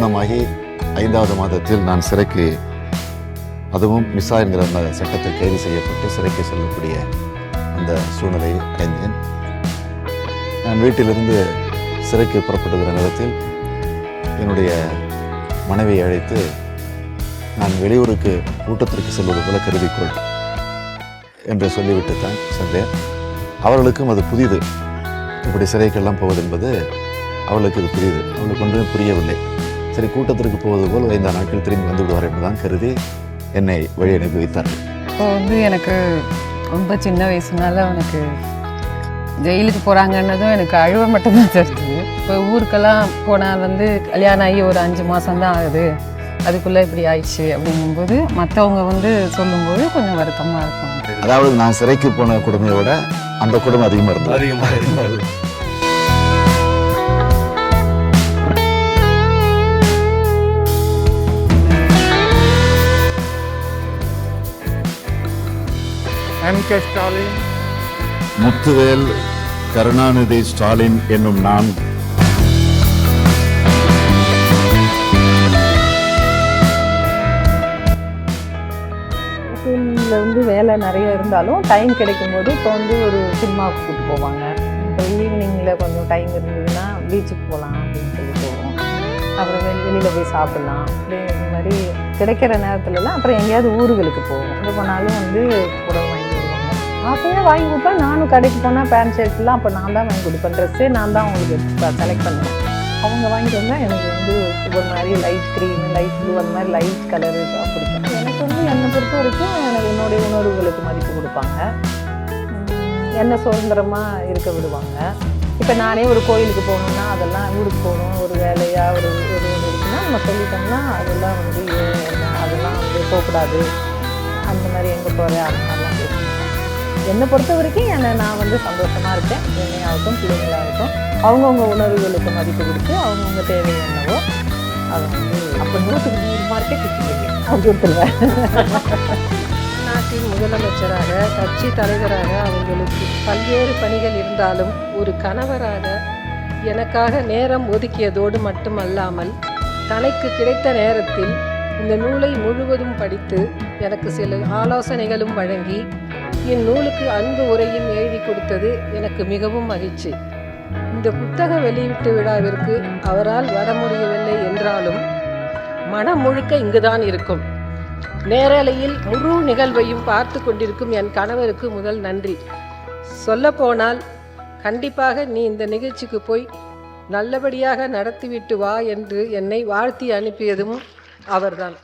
திருமணமாகி 5வது மாதத்தில் நான் சிறைக்கு, அதுவும் மிசா என்கிற அந்த சட்டத்தில் கைது செய்யப்பட்டு சிறைக்கு செல்லக்கூடிய அந்த சூழ்நிலையை அடைந்தேன். நான் வீட்டிலிருந்து சிறைக்கு புறப்படுகிற நேரத்தில் என்னுடைய மனைவியை அழைத்து, நான் வெளியூருக்கு கூட்டத்திற்கு செல்வது போல கருதிக்கொள் என்று சொல்லிவிட்டு தான் சென்றேன். அவர்களுக்கும் அது புதிது. இப்படி சிறைக்கெல்லாம் போவது என்பது அவளுக்கு இது புரியுது. அவளுக்கு ஒன்றும் புரியவில்லை. சரி, கூட்டத்திற்கு போவது போல் 5 நாட்கள் திரும்பி வந்து விடுவார் என்று தான் கருதி என்னை வழி அனுப்பி வைத்தார்கள். இப்போ எனக்கு ரொம்ப சின்ன வயசுனால எனக்கு ஜெயிலுக்கு போகிறாங்கன்னதும் எனக்கு அழுவ மட்டும்தான் தெரிஞ்சுது. இப்போ ஊருக்கெல்லாம் போனால் கல்யாணம் ஆகி ஒரு 5 மாதம் தான் ஆகுது, அதுக்குள்ளே இப்படி ஆயிடுச்சு அப்படிங்கும்போது மற்றவங்க சொல்லும்போது கொஞ்சம் வருத்தமாக இருக்கும். அதாவது நான் சிறைக்கு போன கொடுமையை விட அந்த கொடுமை அதிகமாக இருந்தது. MK ஸ்டாலின், முத்துவேல் கருணாநிதி ஸ்டாலின் என்னும் நான் வேலை நிறைய இருந்தாலும் டைம் கிடைக்கும் போது இப்போ ஒரு சினிமாவுக்கு கூப்பிட்டு போவாங்க. இப்போ ஈவினிங்கில் கொஞ்சம் டைம் இருந்ததுன்னா பீச்சுக்கு போகலாம் அப்படின்னு சொல்லி போவோம். அப்புறம் வெளியில் போய் சாப்பிட்லாம். இந்த மாதிரி கிடைக்கிற நேரத்துலலாம் அப்புறம் எங்கேயாவது ஊர்களுக்கு போவோம். எங்கே போனாலும் புடவை வாங்கி கொடுவாங்க. அப்போயே வாங்கி கொடுப்பா. நானும் கடைக்கு போனால் பேண்ட் ஷர்ட்லாம் அப்போ நான் தான் வாங்கி கொடுப்பேன். ட்ரெஸ்ஸே நான் தான் அவங்களுக்கு செலக்ட் பண்ணுவேன். அவங்க வாங்கிட்டு வந்தால் எனக்கு ஒரு மாதிரி லைட் க்ரீன், லைட் ப்ளூ, அந்த மாதிரி லைட் கலரு தான் பிடிக்கும். எனக்கு என்னை பொறுத்த வரைக்கும் எனக்கு என்னுடைய உணர்வுகளுக்கு மதிப்பு கொடுப்பாங்க. என்னை சுதந்திரமாக இருக்க விடுவாங்க. இப்போ நானே ஒரு கோயிலுக்கு போகணுன்னா அதெல்லாம் ஊருக்கு போகணும், ஒரு வேலையாக ஒரு இருக்குன்னா நம்ம சொல்லிட்டோம்னா அதெல்லாம் அதெல்லாம் போகக்கூடாது, அந்த மாதிரி எங்கே போகிறேன் அந்த மாதிரிலாம் பேசணும். என்னை பொறுத்த வரைக்கும் நான் சந்தோஷமாக இருக்கேன். என்னையாகட்டும் பிள்ளைங்களாகட்டும் அவங்கவுங்க உணர்வுகளுக்கு மதிப்பு கொடுத்து அவங்கவுங்க தேவை என்னவோ அதை அப்போ 100க்கு 100 மார்க்கே கொடுத்துருக்கேன். அப்படி கொடுத்துருவேன். நாட்டின் முதலமைச்சராக, கட்சி தலைவராக அவங்களுக்கு பல்வேறு பணிகள் இருந்தாலும் ஒரு கணவராக எனக்காக நேரம் ஒதுக்கியதோடு மட்டுமல்லாமல் தனக்கு கிடைத்த நேரத்தில் இந்த நூலை முழுவதும் படித்து எனக்கு சில ஆலோசனைகளும் வழங்கி என் நூலுக்கு அன்பு உரையும் எழுதி கொடுத்தது எனக்கு மிகவும் மகிழ்ச்சி. இந்த புத்தக வெளியீட்டு விழாவிற்கு அவரால் வர முடியவில்லை என்றாலும் மனம் முழுக்க இங்குதான் இருக்கும். நேரலையில் முழு நிகழ்வையும் பார்த்து கொண்டிருக்கும் என் கணவருக்கு முதல் நன்றி. சொல்லப்போனால் கண்டிப்பாக நீ இந்த நிகழ்ச்சிக்கு போய் நல்லபடியாக நடத்திவிட்டு வா என்று என்னை வாழ்த்தி அனுப்பியதும் அவர்தான்.